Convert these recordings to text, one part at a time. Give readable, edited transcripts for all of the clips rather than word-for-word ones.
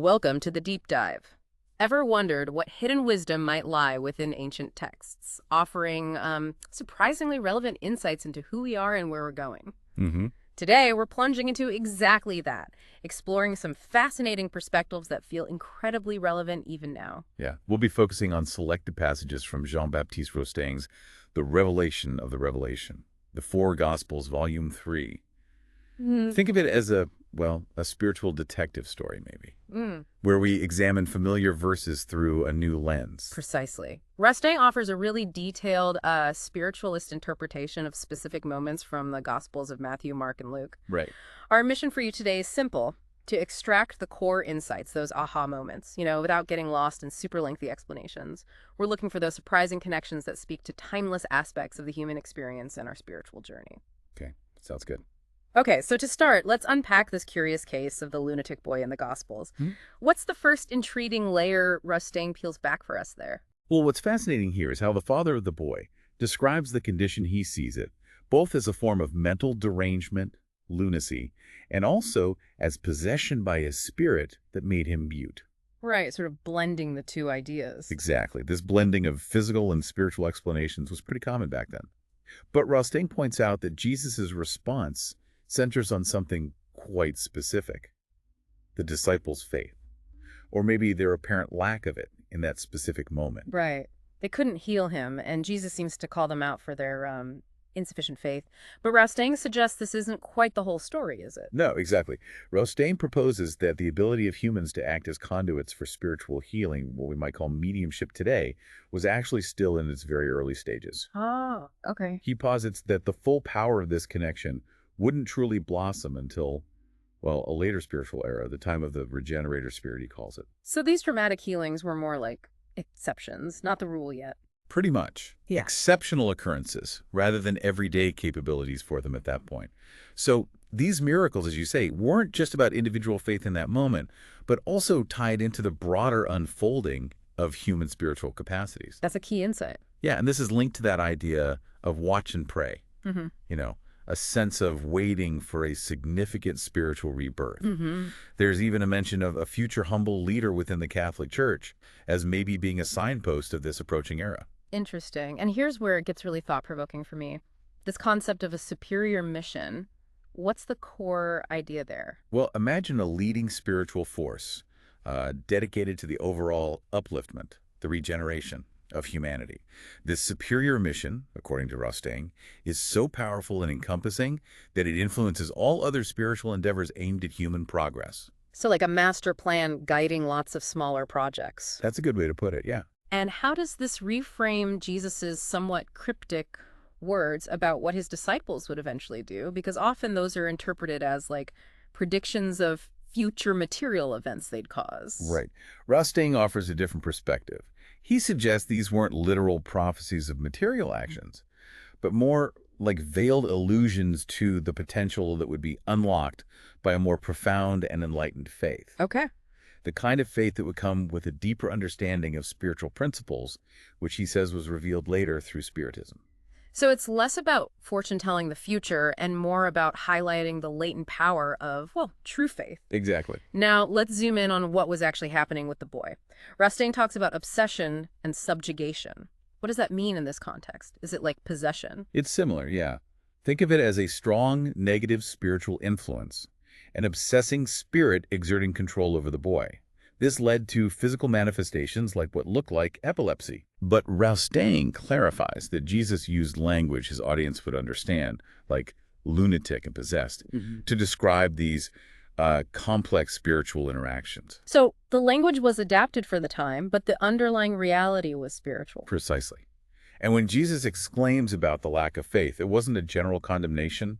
Welcome to the deep dive. Ever wondered what hidden wisdom might lie within ancient texts, offering surprisingly relevant insights into who we are and where we're going? Mm-hmm. Today, we're plunging into exactly that, exploring some fascinating perspectives that feel incredibly relevant even now. Yeah. We'll be focusing on selected passages from J-B Roustaing's The Revelation of the Revelation, the Four Gospels, Vol.3. Think of it as a spiritual detective story, maybe, where we examine familiar verses through a new lens. Precisely. Roustaing offers a really detailed spiritualist interpretation of specific moments from the Gospels of Matthew, Mark, and Luke. Right. Our mission for you today is simple: to extract the core insights, those aha moments, without getting lost in super lengthy explanations. We're looking for those surprising connections that speak to timeless aspects of the human experience and our spiritual journey. Okay. Sounds good. Okay, so to start, let's unpack this curious case of the lunatic boy in the Gospels. What's the first intriguing layer Roustaing peels back for us there? Well, what's fascinating here is how the father of the boy describes the condition he sees it, both as a form of mental derangement, lunacy, and also as possession by a spirit that made him mute. Right, sort of blending the two ideas. Exactly. This blending of physical and spiritual explanations was pretty common back then. But Roustaing points out that Jesus' response centers on something quite specific: the disciples' faith, or maybe their apparent lack of it in that specific moment. Right. They couldn't heal him, and Jesus seems to call them out for their insufficient faith. But Roustaing suggests this isn't quite the whole story, is it? No, exactly. Roustaing proposes that the ability of humans to act as conduits for spiritual healing, what we might call mediumship today, was actually still in its very early stages. Oh, okay. He posits that the full power of this connection wouldn't truly blossom until, a later spiritual era, the time of the regenerator spirit, he calls it. So these dramatic healings were more like exceptions, not the rule yet. Pretty much. Yeah. Exceptional occurrences rather than everyday capabilities for them at that point. So these miracles, as you say, weren't just about individual faith in that moment, but also tied into the broader unfolding of human spiritual capacities. That's a key insight. Yeah, and this is linked to that idea of watch and pray. A sense of waiting for a significant spiritual rebirth. There's even a mention of a future humble leader within the Catholic Church as maybe being a signpost of this approaching era. Interesting. And here's where it gets really thought-provoking for me. This concept of a superior mission, what's the core idea there? Well, imagine a leading spiritual force dedicated to the overall upliftment, the regeneration of humanity. This superior mission, according to Roustaing, is so powerful and encompassing that it influences all other spiritual endeavors aimed at human progress. So like a master plan guiding lots of smaller projects. That's a good way to put it, yeah. And how does this reframe Jesus's somewhat cryptic words about what his disciples would eventually do? Because often those are interpreted as like predictions of future material events they'd cause. Right. Roustaing offers a different perspective. He suggests these weren't literal prophecies of material actions, but more like veiled allusions to the potential that would be unlocked by a more profound and enlightened faith. Okay. The kind of faith that would come with a deeper understanding of spiritual principles, which he says was revealed later through Spiritism. So it's less about fortune-telling the future and more about highlighting the latent power of, true faith. Exactly. Now, let's zoom in on what was actually happening with the boy. Roustaing talks about obsession and subjugation. What does that mean in this context? Is it like possession? It's similar, yeah. Think of it as a strong negative spiritual influence, an obsessing spirit exerting control over the boy. This led to physical manifestations like what looked like epilepsy. But Roustaing clarifies that Jesus used language his audience would understand, like lunatic and possessed, to describe these complex spiritual interactions. So the language was adapted for the time, but the underlying reality was spiritual. Precisely. And when Jesus exclaims about the lack of faith, it wasn't a general condemnation,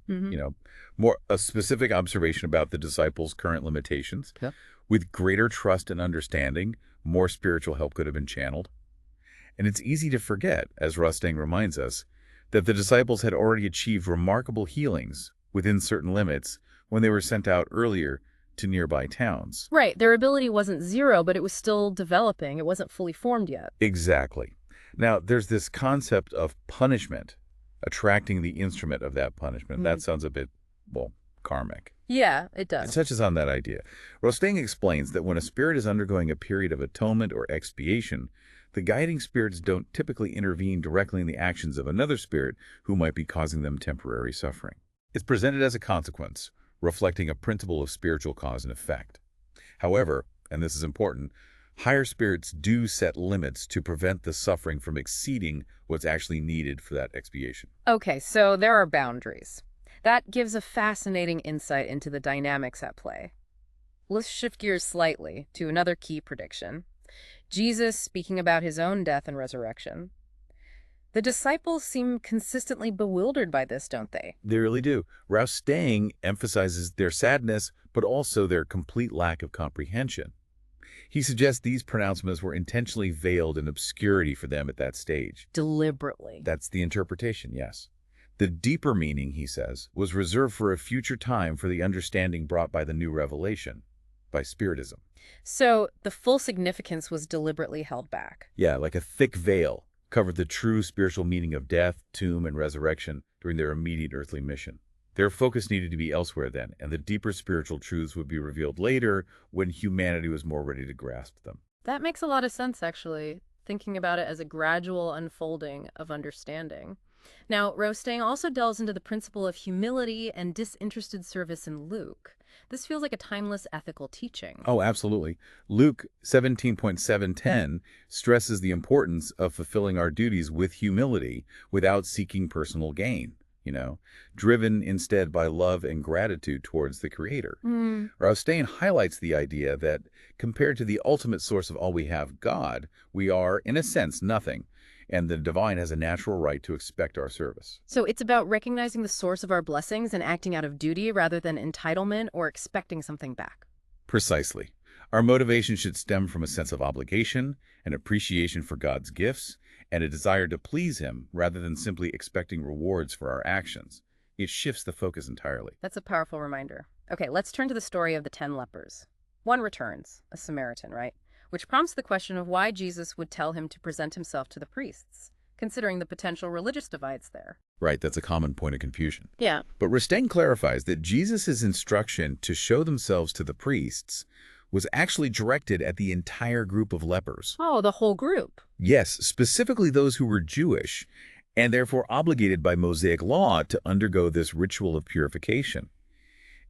more a specific observation about the disciples' current limitations. Yeah. With greater trust and understanding, more spiritual help could have been channeled. And it's easy to forget, as Roustaing reminds us, that the disciples had already achieved remarkable healings within certain limits when they were sent out earlier to nearby towns. Right. Their ability wasn't zero, but it was still developing. It wasn't fully formed yet. Exactly. Now, there's this concept of punishment, attracting the instrument of that punishment. That sounds a bit, karmic. Yeah, it It does. touches on that idea. Roustaing explains that when a spirit is undergoing a period of atonement or expiation, the guiding spirits don't typically intervene directly in the actions of another spirit who might be causing them temporary suffering. It's presented as a consequence, reflecting a principle of spiritual cause and effect. However, and this is important, higher spirits do set limits to prevent the suffering from exceeding what's actually needed for that expiation. Okay, so there are boundaries. That gives a fascinating insight into the dynamics at play. Let's shift gears slightly to another key prediction. Jesus speaking about his own death and resurrection. The disciples seem consistently bewildered by this, don't they? They really do. Roustaing emphasizes their sadness, but also their complete lack of comprehension. He suggests these pronouncements were intentionally veiled in obscurity for them at that stage. Deliberately. That's the interpretation, yes. The deeper meaning, he says, was reserved for a future time for the understanding brought by the new revelation, by Spiritism. So the full significance was deliberately held back. Yeah, like a thick veil covered the true spiritual meaning of death, tomb, and resurrection during their immediate earthly mission. Their focus needed to be elsewhere then, and the deeper spiritual truths would be revealed later when humanity was more ready to grasp them. That makes a lot of sense, actually, thinking about it as a gradual unfolding of understanding. Now, Roustaing also delves into the principle of humility and disinterested service in Luke. This feels like a timeless ethical teaching. Oh, absolutely. Luke 17.710 stresses the importance of fulfilling our duties with humility without seeking personal gain, driven instead by love and gratitude towards the Creator. Roustaing highlights the idea that compared to the ultimate source of all we have, God, we are, in a sense, nothing, and the divine has a natural right to expect our service. So it's about recognizing the source of our blessings and acting out of duty rather than entitlement or expecting something back. Precisely. Our motivation should stem from a sense of obligation, an appreciation for God's gifts, and a desire to please Him rather than simply expecting rewards for our actions. It shifts the focus entirely. That's a powerful reminder. Okay, let's turn to the story of the 10 lepers. One returns, a Samaritan, right? Which prompts the question of why Jesus would tell him to present himself to the priests, considering the potential religious divides there. Right, that's a common point of confusion. Yeah. But Roustaing clarifies that Jesus' instruction to show themselves to the priests was actually directed at the entire group of lepers. Oh, the whole group. Yes, specifically those who were Jewish, and therefore obligated by Mosaic law to undergo this ritual of purification.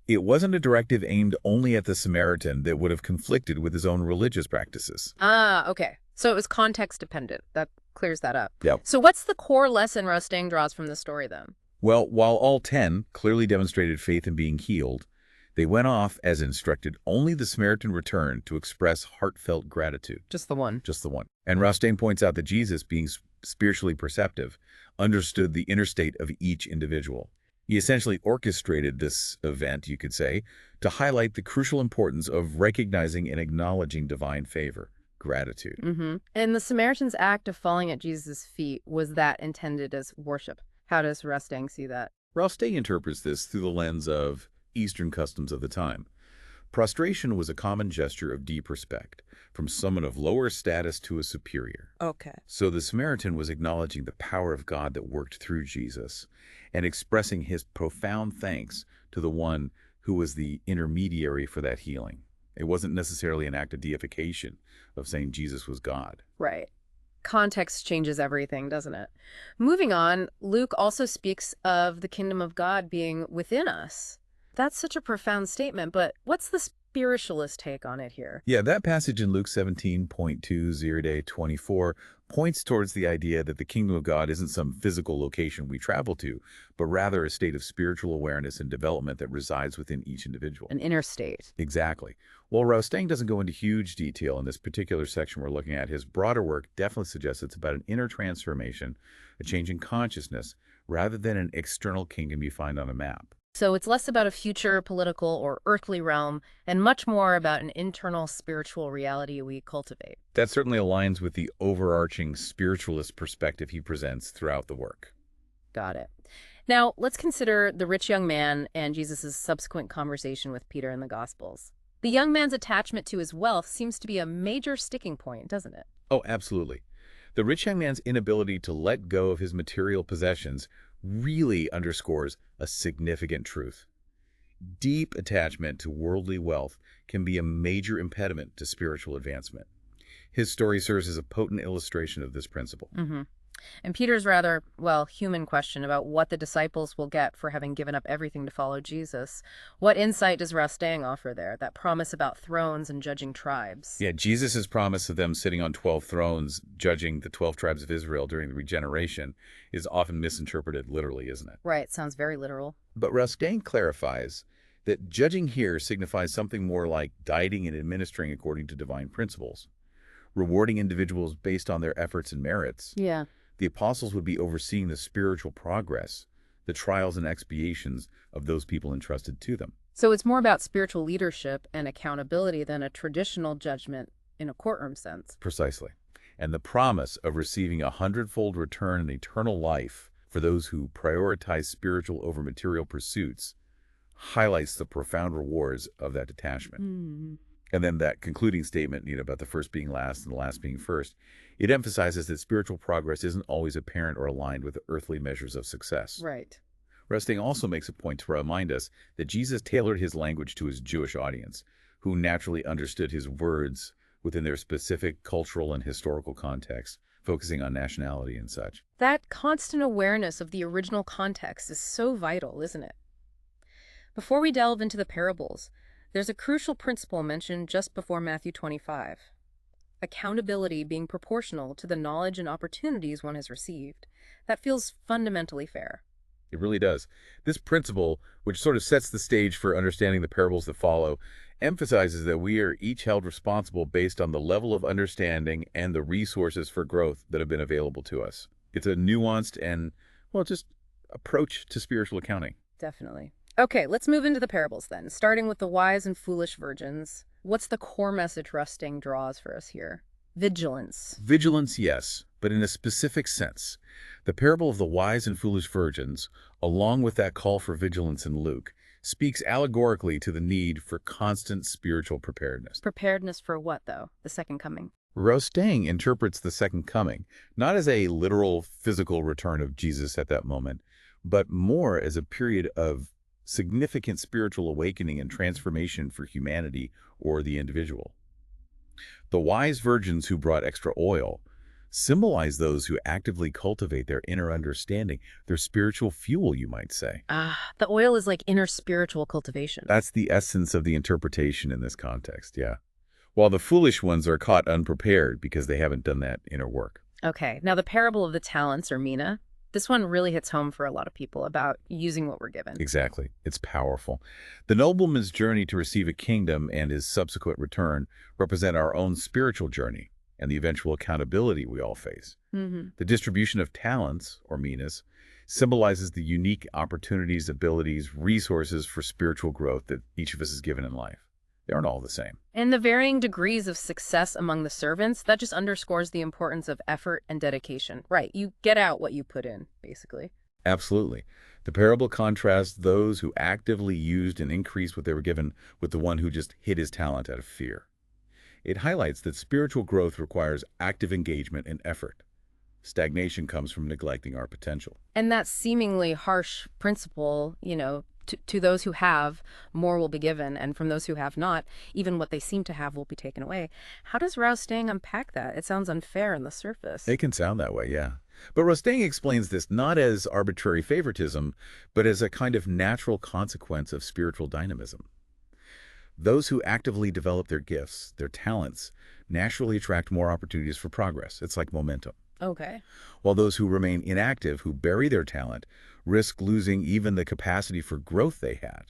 It wasn't a directive aimed only at the Samaritan that would have conflicted with his own religious practices. Ah, okay. So it was context dependent. That clears that up. Yep. So what's the core lesson Roustaing draws from the story then? Well, while all 10 clearly demonstrated faith in being healed, they went off as instructed. Only the Samaritan returned to express heartfelt gratitude. Just the one. Just the one. And Roustaing points out that Jesus, being spiritually perceptive, understood the inner state of each individual. He essentially orchestrated this event, you could say, to highlight the crucial importance of recognizing and acknowledging divine favor, gratitude. And the Samaritan's act of falling at Jesus' feet, was that intended as worship? How does Roustaing see that? Roustaing interprets this through the lens of Eastern customs of the time. Prostration was a common gesture of deep respect, from someone of lower status to a superior. Okay. So the Samaritan was acknowledging the power of God that worked through Jesus and expressing his profound thanks to the one who was the intermediary for that healing. It wasn't necessarily an act of deification, of saying Jesus was God. Right. Context changes everything, doesn't it? Moving on, Luke also speaks of the kingdom of God being within us. That's such a profound statement, but what's the spiritualist take on it here? Yeah, that passage in Luke 17.20-24 points towards the idea that the kingdom of God isn't some physical location we travel to, but rather a state of spiritual awareness and development that resides within each individual. An inner state. Exactly. While Roustaing doesn't go into huge detail in this particular section we're looking at, his broader work definitely suggests it's about an inner transformation, a change in consciousness, rather than an external kingdom you find on a map. So it's less about a future political or earthly realm and much more about an internal spiritual reality we cultivate. That certainly aligns with the overarching spiritualist perspective he presents throughout the work. Got it. Now, let's consider the rich young man and Jesus' subsequent conversation with Peter in the Gospels. The young man's attachment to his wealth seems to be a major sticking point, doesn't it? Oh, absolutely. The rich young man's inability to let go of his material possessions really underscores a significant truth. Deep attachment to worldly wealth can be a major impediment to spiritual advancement. His story serves as a potent illustration of this principle. Hmm. And Peter's rather, well, human question about what the disciples will get for having given up everything to follow Jesus. What insight does Roustaing offer there? That promise about thrones and judging tribes. Yeah, Jesus' promise of them sitting on 12 thrones, judging the 12 tribes of Israel during the regeneration, is often misinterpreted literally, isn't it? Right, sounds very literal. But Roustaing clarifies that judging here signifies something more like guiding and administering according to divine principles, rewarding individuals based on their efforts and merits. Yeah. The apostles would be overseeing the spiritual progress, the trials and expiations of those people entrusted to them. So it's more about spiritual leadership and accountability than a traditional judgment in a courtroom sense. Precisely. And the promise of receiving a hundredfold return in eternal life for those who prioritize spiritual over material pursuits highlights the profound rewards of that detachment. Mm. And then that concluding statement, about the first being last and the last being first, it emphasizes that spiritual progress isn't always apparent or aligned with earthly measures of success. Right. Roustaing also makes a point to remind us that Jesus tailored his language to his Jewish audience, who naturally understood his words within their specific cultural and historical context, focusing on nationality and such. That constant awareness of the original context is so vital, isn't it? Before we delve into the parables, there's a crucial principle mentioned just before Matthew 25. Accountability being proportional to the knowledge and opportunities one has received. That feels fundamentally fair. It really does. This principle, which sort of sets the stage for understanding the parables that follow, emphasizes that we are each held responsible based on the level of understanding and the resources for growth that have been available to us. It's a nuanced and, well, just approach to spiritual accounting. Definitely. Okay, let's move into the parables then, starting with the wise and foolish virgins. What's the core message Roustaing draws for us here? Vigilance. Vigilance, yes, but in a specific sense. The parable of the wise and foolish virgins, along with that call for vigilance in Luke, speaks allegorically to the need for constant spiritual preparedness. Preparedness for what, though? The second coming. Roustaing interprets the second coming not as a literal physical return of Jesus at that moment, but more as a period of significant spiritual awakening and transformation for humanity or the individual. The wise virgins who brought extra oil symbolize those who actively cultivate their inner understanding, their spiritual fuel, you might say. The oil is like inner spiritual cultivation. That's the essence of the interpretation in this context, yeah. While the foolish ones are caught unprepared because they haven't done that inner work. Okay, now the parable of the talents, or mina, this one really hits home for a lot of people about using what we're given. Exactly. It's powerful. The nobleman's journey to receive a kingdom and his subsequent return represent our own spiritual journey and the eventual accountability we all face. The distribution of talents, or minas, symbolizes the unique opportunities, abilities, resources for spiritual growth that each of us is given in life. They aren't all the same. And the varying degrees of success among the servants, that just underscores the importance of effort and dedication. Right, you get out what you put in, basically. Absolutely. The parable contrasts those who actively used and increased what they were given with the one who just hid his talent out of fear. It highlights that spiritual growth requires active engagement and effort. Stagnation comes from neglecting our potential. And that seemingly harsh principle, to those who have, more will be given, and from those who have not, even what they seem to have will be taken away. How does Roustaing unpack that? It sounds unfair on the surface. It can sound that way, yeah. But Roustaing explains this not as arbitrary favoritism, but as a kind of natural consequence of spiritual dynamism. Those who actively develop their gifts, their talents, naturally attract more opportunities for progress. It's like momentum. Okay. While those who remain inactive, who bury their talent, risk losing even the capacity for growth they had.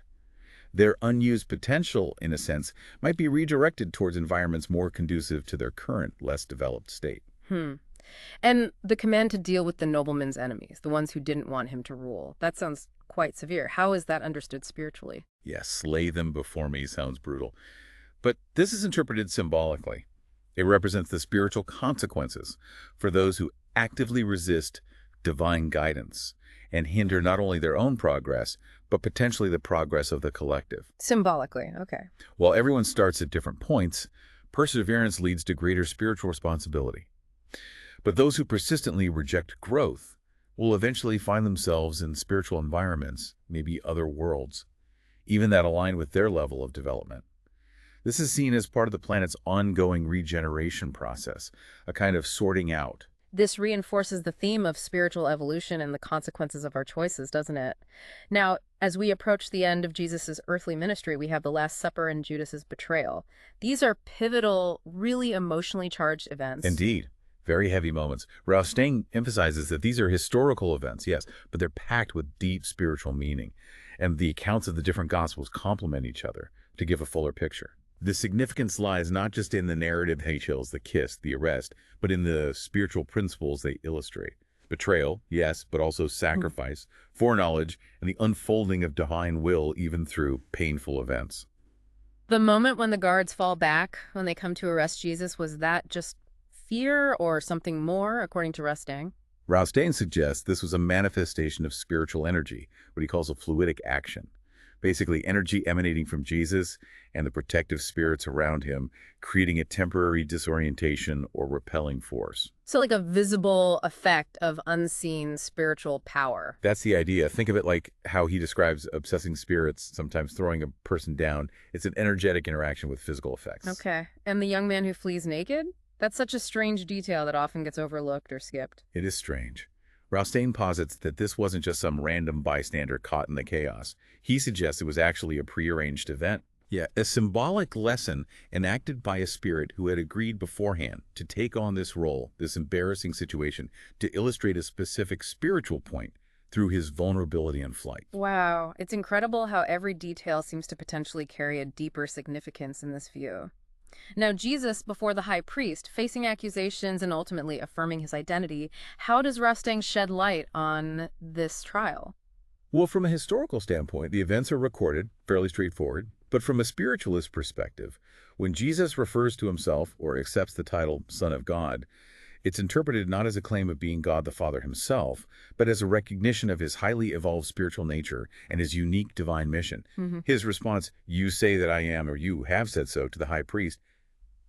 Their unused potential, in a sense, might be redirected towards environments more conducive to their current, less developed state. And the command to deal with the nobleman's enemies, the ones who didn't want him to rule, that sounds quite severe. How is that understood spiritually? Yes, slay them before me sounds brutal. But this is interpreted symbolically. It represents the spiritual consequences for those who actively resist divine guidance and hinder not only their own progress, but potentially the progress of the collective. Symbolically, okay. While everyone starts at different points, perseverance leads to greater spiritual responsibility. But those who persistently reject growth will eventually find themselves in spiritual environments, maybe other worlds, even that align with their level of development. This is seen as part of the planet's ongoing regeneration process, a kind of sorting out. This reinforces the theme of spiritual evolution and the consequences of our choices, doesn't it? Now, as we approach the end of Jesus' earthly ministry, we have the Last Supper and Judas's betrayal. These are pivotal, really emotionally charged events. Indeed, very heavy moments. Roustaing emphasizes that these are historical events, yes, but they're packed with deep spiritual meaning, and the accounts of the different Gospels complement each other to give a fuller picture. The significance lies not just in the narrative details, the kiss, the arrest, but in the spiritual principles they illustrate. Betrayal, yes, but also sacrifice, foreknowledge, and the unfolding of divine will even through painful events. The moment when the guards fall back, when they come to arrest Jesus, was that just fear or something more, according to Roustaing? Roustaing suggests this was a manifestation of spiritual energy, what he calls a fluidic action. Basically, energy emanating from Jesus and the protective spirits around him, creating a temporary disorientation or repelling force. So like a visible effect of unseen spiritual power. That's the idea. Think of it like how he describes obsessing spirits sometimes throwing a person down. It's an energetic interaction with physical effects. Okay. And the young man who flees naked? That's such a strange detail that often gets overlooked or skipped. It is strange. Roustaing posits that this wasn't just some random bystander caught in the chaos. He suggests it was actually a prearranged event. Yeah, a symbolic lesson enacted by a spirit who had agreed beforehand to take on this role, this embarrassing situation, to illustrate a specific spiritual point through his vulnerability and flight. Wow. It's incredible how every detail seems to potentially carry a deeper significance in this view. Now, Jesus, before the high priest, facing accusations and ultimately affirming his identity, how does Roustaing shed light on this trial? Well, from a historical standpoint, the events are recorded, fairly straightforward. But from a spiritualist perspective, when Jesus refers to himself or accepts the title Son of God, it's interpreted not as a claim of being God the Father himself, but as a recognition of his highly evolved spiritual nature and his unique divine mission. His response, "You say that I am," or "You have said so," to the high priest,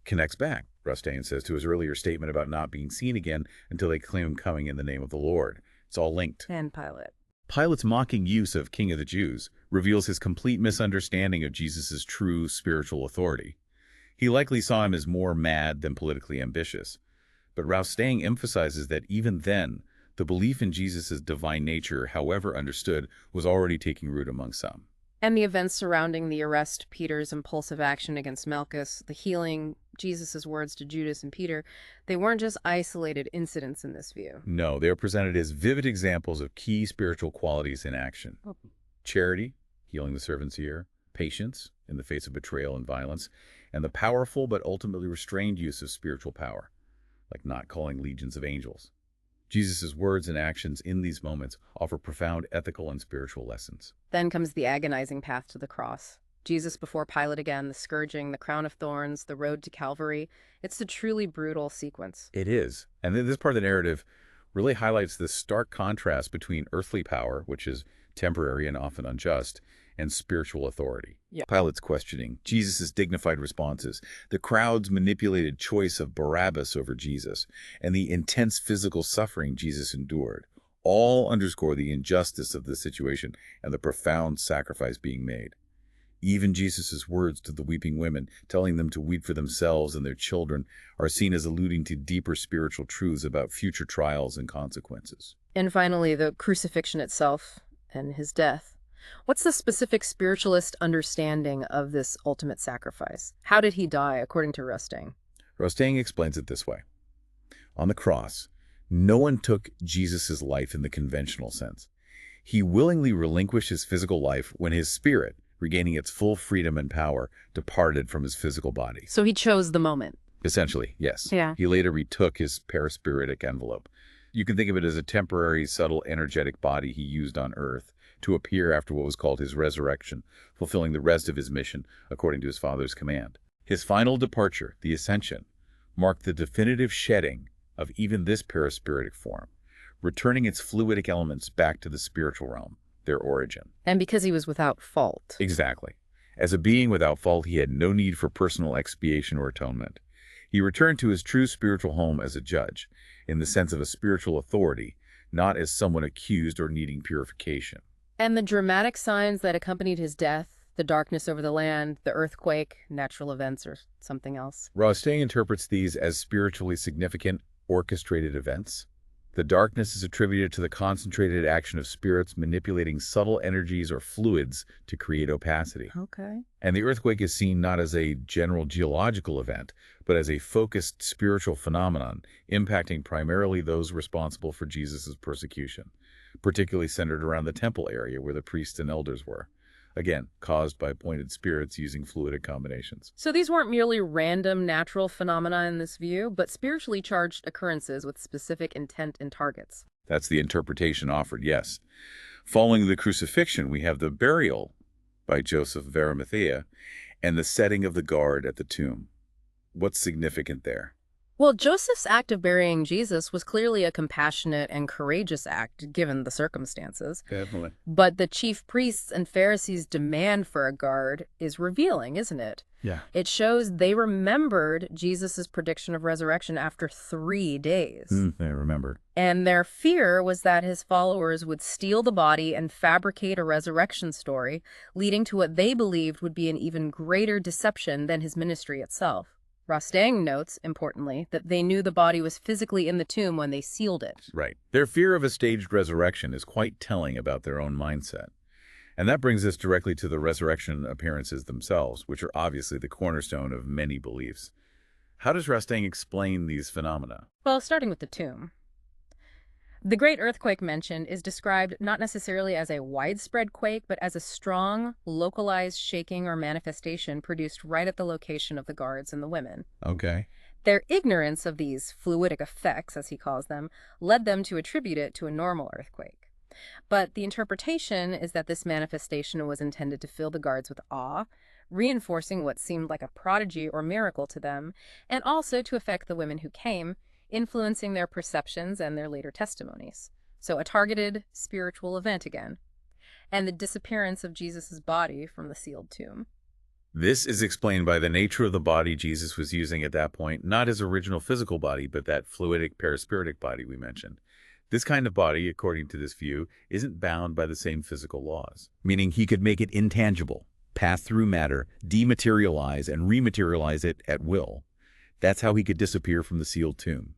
connects back, Roustaing says, to his earlier statement about not being seen again until they claim him coming in the name of the Lord. It's all linked. And Pilate. Pilate's mocking use of King of the Jews reveals his complete misunderstanding of Jesus' true spiritual authority. He likely saw him as more mad than politically ambitious. But Roustaing emphasizes that even then, the belief in Jesus' divine nature, however understood, was already taking root among some. And the events surrounding the arrest, Peter's impulsive action against Malchus, the healing, Jesus' words to Judas and Peter, they weren't just isolated incidents in this view. No, they are presented as vivid examples of key spiritual qualities in action. Charity, healing the servant's ear, patience in the face of betrayal and violence, and the powerful but ultimately restrained use of spiritual power, like not calling legions of angels. Jesus' words and actions in these moments offer profound ethical and spiritual lessons. Then comes the agonizing path to the cross. Jesus before Pilate again, the scourging, the crown of thorns, the road to Calvary. It's a truly brutal sequence. It is. And then this part of the narrative really highlights the stark contrast between earthly power, which is temporary and often unjust, and spiritual authority. Yeah. Pilate's questioning, Jesus' dignified responses, the crowd's manipulated choice of Barabbas over Jesus, and the intense physical suffering Jesus endured, all underscore the injustice of the situation and the profound sacrifice being made. Even Jesus' words to the weeping women, telling them to weep for themselves and their children, are seen as alluding to deeper spiritual truths about future trials and consequences. And finally, the crucifixion itself and his death. What's the specific spiritualist understanding of this ultimate sacrifice? How did he die, according to Roustaing? Roustaing explains it this way. On the cross, no one took Jesus' life in the conventional sense. He willingly relinquished his physical life when his spirit, regaining its full freedom and power, departed from his physical body. So he chose the moment. Essentially, yes. Yeah. He later retook his paraspiritic envelope. You can think of it as a temporary, subtle, energetic body he used on earth to appear after what was called his resurrection, fulfilling the rest of his mission according to his Father's command. His final departure, the ascension, marked the definitive shedding of even this paraspiritic form, returning its fluidic elements back to the spiritual realm, their origin. And because he was without fault. Exactly. As a being without fault, he had no need for personal expiation or atonement. He returned to his true spiritual home as a judge, in the sense of a spiritual authority, not as someone accused or needing purification. And the dramatic signs that accompanied his death, The darkness over the land, the earthquake, natural events, or something else. Roustaing interprets these as spiritually significant, orchestrated events. The darkness is attributed to the concentrated action of spirits manipulating subtle energies or fluids to create opacity. Okay. And the earthquake is seen not as a general geological event, but as a focused spiritual phenomenon, impacting primarily those responsible for Jesus' persecution, particularly centered around the temple area where the priests and elders were. Again, caused by appointed spirits using fluidic combinations. So these weren't merely random natural phenomena in this view, but spiritually charged occurrences with specific intent and targets. That's the interpretation offered, yes. Following the crucifixion, we have the burial by Joseph of Arimathea and the setting of the guard at the tomb. What's significant there? Well, Joseph's act of burying Jesus was clearly a compassionate and courageous act, given the circumstances. Definitely. But the chief priests and Pharisees' demand for a guard is revealing, isn't it? Yeah. It shows they remembered Jesus' prediction of resurrection after 3 days. They remembered. And their fear was that his followers would steal the body and fabricate a resurrection story, leading to what they believed would be an even greater deception than his ministry itself. Roustaing notes, importantly, that they knew the body was physically in the tomb when they sealed it. Right. Their fear of a staged resurrection is quite telling about their own mindset. And that brings us directly to the resurrection appearances themselves, which are obviously the cornerstone of many beliefs. How does Roustaing explain these phenomena? Well, starting with the tomb. The great earthquake mentioned is described not necessarily as a widespread quake, but as a strong, localized shaking or manifestation produced right at the location of the guards and the women. Okay. Their ignorance of these fluidic effects, as he calls them, led them to attribute it to a normal earthquake. But the interpretation is that this manifestation was intended to fill the guards with awe, reinforcing what seemed like a prodigy or miracle to them, and also to affect the women who came, influencing their perceptions and their later testimonies. So a targeted spiritual event again. And the disappearance of Jesus' body from the sealed tomb. This is explained by the nature of the body Jesus was using at that point, not his original physical body, but that fluidic perispiritic body we mentioned. This kind of body, according to this view, isn't bound by the same physical laws, meaning he could make it intangible, pass through matter, dematerialize, and rematerialize it at will. That's how he could disappear from the sealed tomb.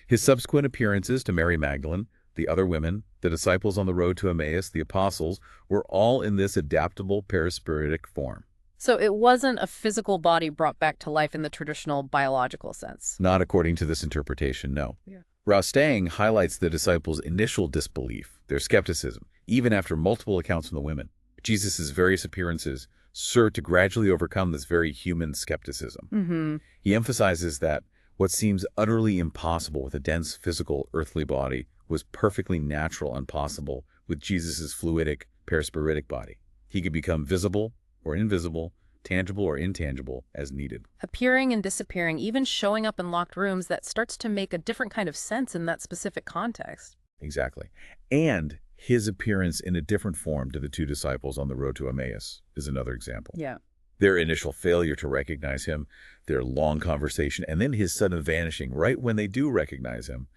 His subsequent appearances to Mary Magdalene, the other women, the disciples on the road to Emmaus, the apostles, were all in this adaptable perispiritic form. So it wasn't a physical body brought back to life in the traditional biological sense. Not according to this interpretation, no. Yeah. Roustaing highlights the disciples' initial disbelief, their skepticism, even after multiple accounts from the women. Jesus' various appearances serve to gradually overcome this very human skepticism. He emphasizes that what seems utterly impossible with a dense physical earthly body was perfectly natural and possible with Jesus' fluidic perispiritic body. He could become visible or invisible, tangible or intangible as needed. Appearing and disappearing, even showing up in locked rooms, that starts to make a different kind of sense in that specific context. Exactly. And his appearance in a different form to the two disciples on the road to Emmaus is another example. Yeah. Their initial failure to recognize him, their long conversation, and then his sudden vanishing right when they do recognize him,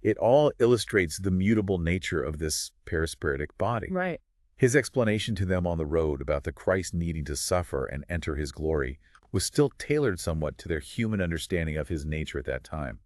it all illustrates the mutable nature of this perispiritic body. Right. His explanation to them on the road about the Christ needing to suffer and enter his glory was still tailored somewhat to their human understanding of his nature at that time.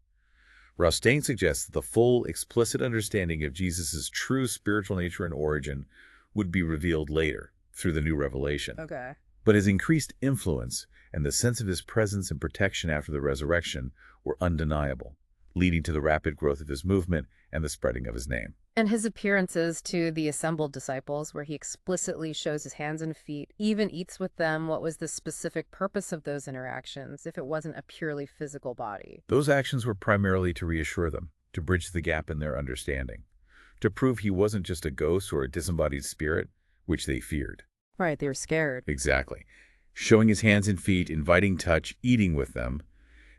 Roustaing suggests that the full, explicit understanding of Jesus' true spiritual nature and origin would be revealed later through the new revelation. Okay. But his increased influence and the sense of his presence and protection after the resurrection were undeniable, leading to the rapid growth of his movement and the spreading of his name. And his appearances to the assembled disciples, where he explicitly shows his hands and feet, even eats with them, what was the specific purpose of those interactions if it wasn't a purely physical body? Those actions were primarily to reassure them, to bridge the gap in their understanding, to prove he wasn't just a ghost or a disembodied spirit, which they feared. Right, they were scared. Exactly. Showing his hands and feet, inviting touch, eating with them.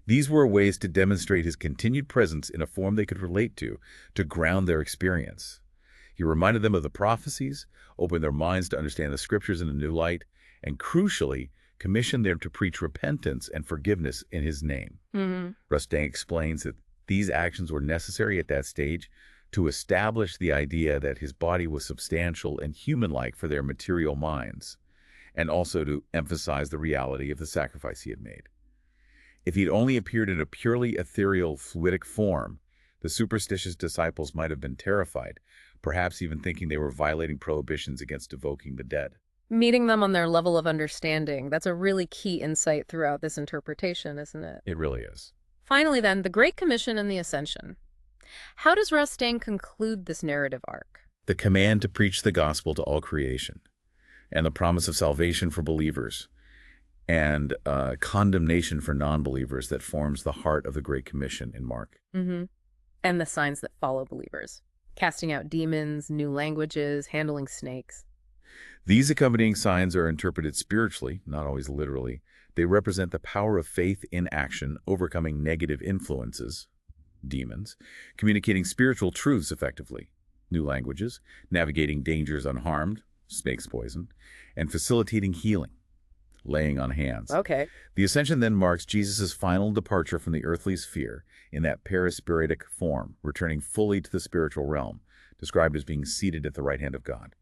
These were ways to demonstrate his continued presence in a form they could relate to ground their experience. He reminded them of the prophecies, opened their minds to understand the scriptures in a new light, and crucially, commissioned them to preach repentance and forgiveness in his name. Roustaing explains that these actions were necessary at that stage to establish the idea that his body was substantial and human-like for their material minds, and also to emphasize the reality of the sacrifice he had made. If he'd only appeared in a purely ethereal, fluidic form, the superstitious disciples might have been terrified, perhaps even thinking they were violating prohibitions against evoking the dead. Meeting them on their level of understanding, that's a really key insight throughout this interpretation, isn't it? It really is. Finally, then, the Great Commission and the Ascension. How does Roustaing conclude this narrative arc? The command to preach the gospel to all creation, and the promise of salvation for believers, and condemnation for non-believers that forms the heart of the Great Commission in Mark. Mm-hmm. And the signs that follow believers. Casting out demons, new languages, handling snakes. These accompanying signs are interpreted spiritually, not always literally. They represent the power of faith in action, overcoming negative influences, demons, communicating spiritual truths effectively, new languages, navigating dangers unharmed, snake's poison, and facilitating healing, laying on hands. Okay. The ascension then marks Jesus' final departure from the earthly sphere in that perispiritic form, returning fully to the spiritual realm, described as being seated at the right hand of God.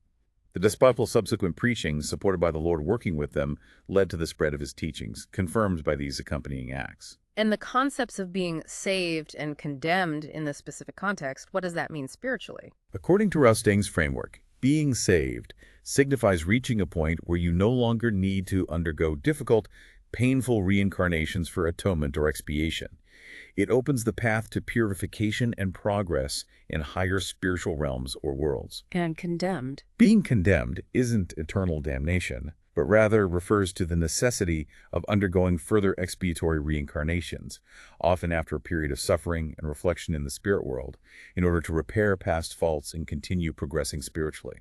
The disciples' subsequent preaching, supported by the Lord working with them, led to the spread of his teachings, confirmed by these accompanying acts. And the concepts of being saved and condemned in this specific context, what does that mean spiritually? According to Roustaing's framework, being saved signifies reaching a point where you no longer need to undergo difficult, painful reincarnations for atonement or expiation. It opens the path to purification and progress in higher spiritual realms or worlds. And condemned. Being condemned isn't eternal damnation, but rather refers to the necessity of undergoing further expiatory reincarnations, often after a period of suffering and reflection in the spirit world, in order to repair past faults and continue progressing spiritually.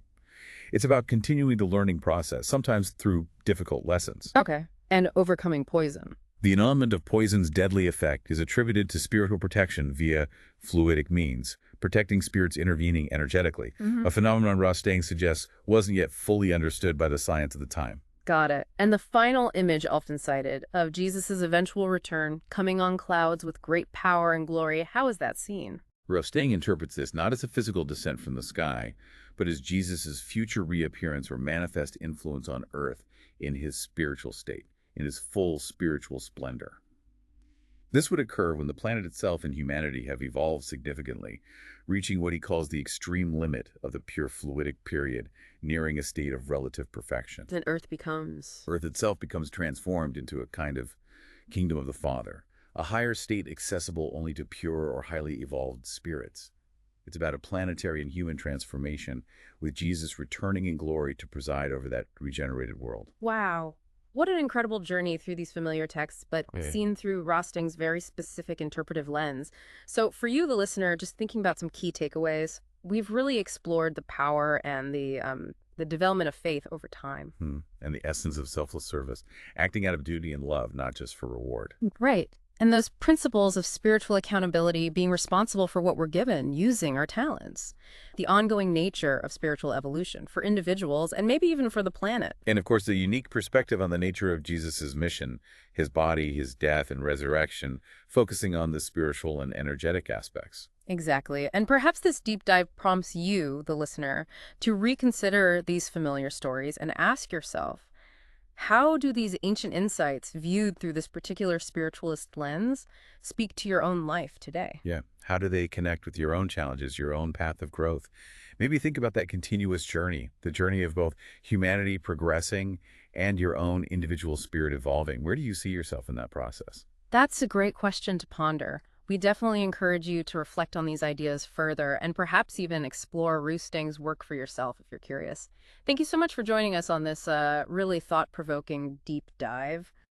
It's about continuing the learning process, sometimes through difficult lessons. Okay. And overcoming poison. The annulment of poison's deadly effect is attributed to spiritual protection via fluidic means, protecting spirits intervening energetically, a phenomenon Roustaing suggests wasn't yet fully understood by the science of the time. Got it. And the final image often cited of Jesus' eventual return, coming on clouds with great power and glory, how is that seen? Roustaing interprets this not as a physical descent from the sky, but as Jesus' future reappearance or manifest influence on earth in his spiritual state, in his full spiritual splendor. This would occur when the planet itself and humanity have evolved significantly, reaching what he calls the extreme limit of the pure fluidic period, nearing a state of relative perfection. Then Earth itself becomes transformed into a kind of kingdom of the Father, a higher state accessible only to pure or highly evolved spirits. It's about a planetary and human transformation, with Jesus returning in glory to preside over that regenerated world. Wow. What an incredible journey through these familiar texts, but seen through Roustaing's very specific interpretive lens. So for you, the listener, just thinking about some key takeaways, we've really explored the power and the development of faith over time. And the essence of selfless service, acting out of duty and love, not just for reward. Right. And those principles of spiritual accountability, being responsible for what we're given, using our talents. The ongoing nature of spiritual evolution for individuals and maybe even for the planet. And of course, the unique perspective on the nature of Jesus' mission, his body, his death, and resurrection, focusing on the spiritual and energetic aspects. Exactly. And perhaps this deep dive prompts you, the listener, to reconsider these familiar stories and ask yourself, how do these ancient insights, viewed through this particular spiritualist lens, speak to your own life today? Yeah. How do they connect with your own challenges, your own path of growth? Maybe think about that continuous journey, the journey of both humanity progressing and your own individual spirit evolving. Where do you see yourself in that process? That's a great question to ponder. We definitely encourage you to reflect on these ideas further and perhaps even explore Roustaing's work for yourself if you're curious. Thank you so much for joining us on this really thought-provoking deep dive.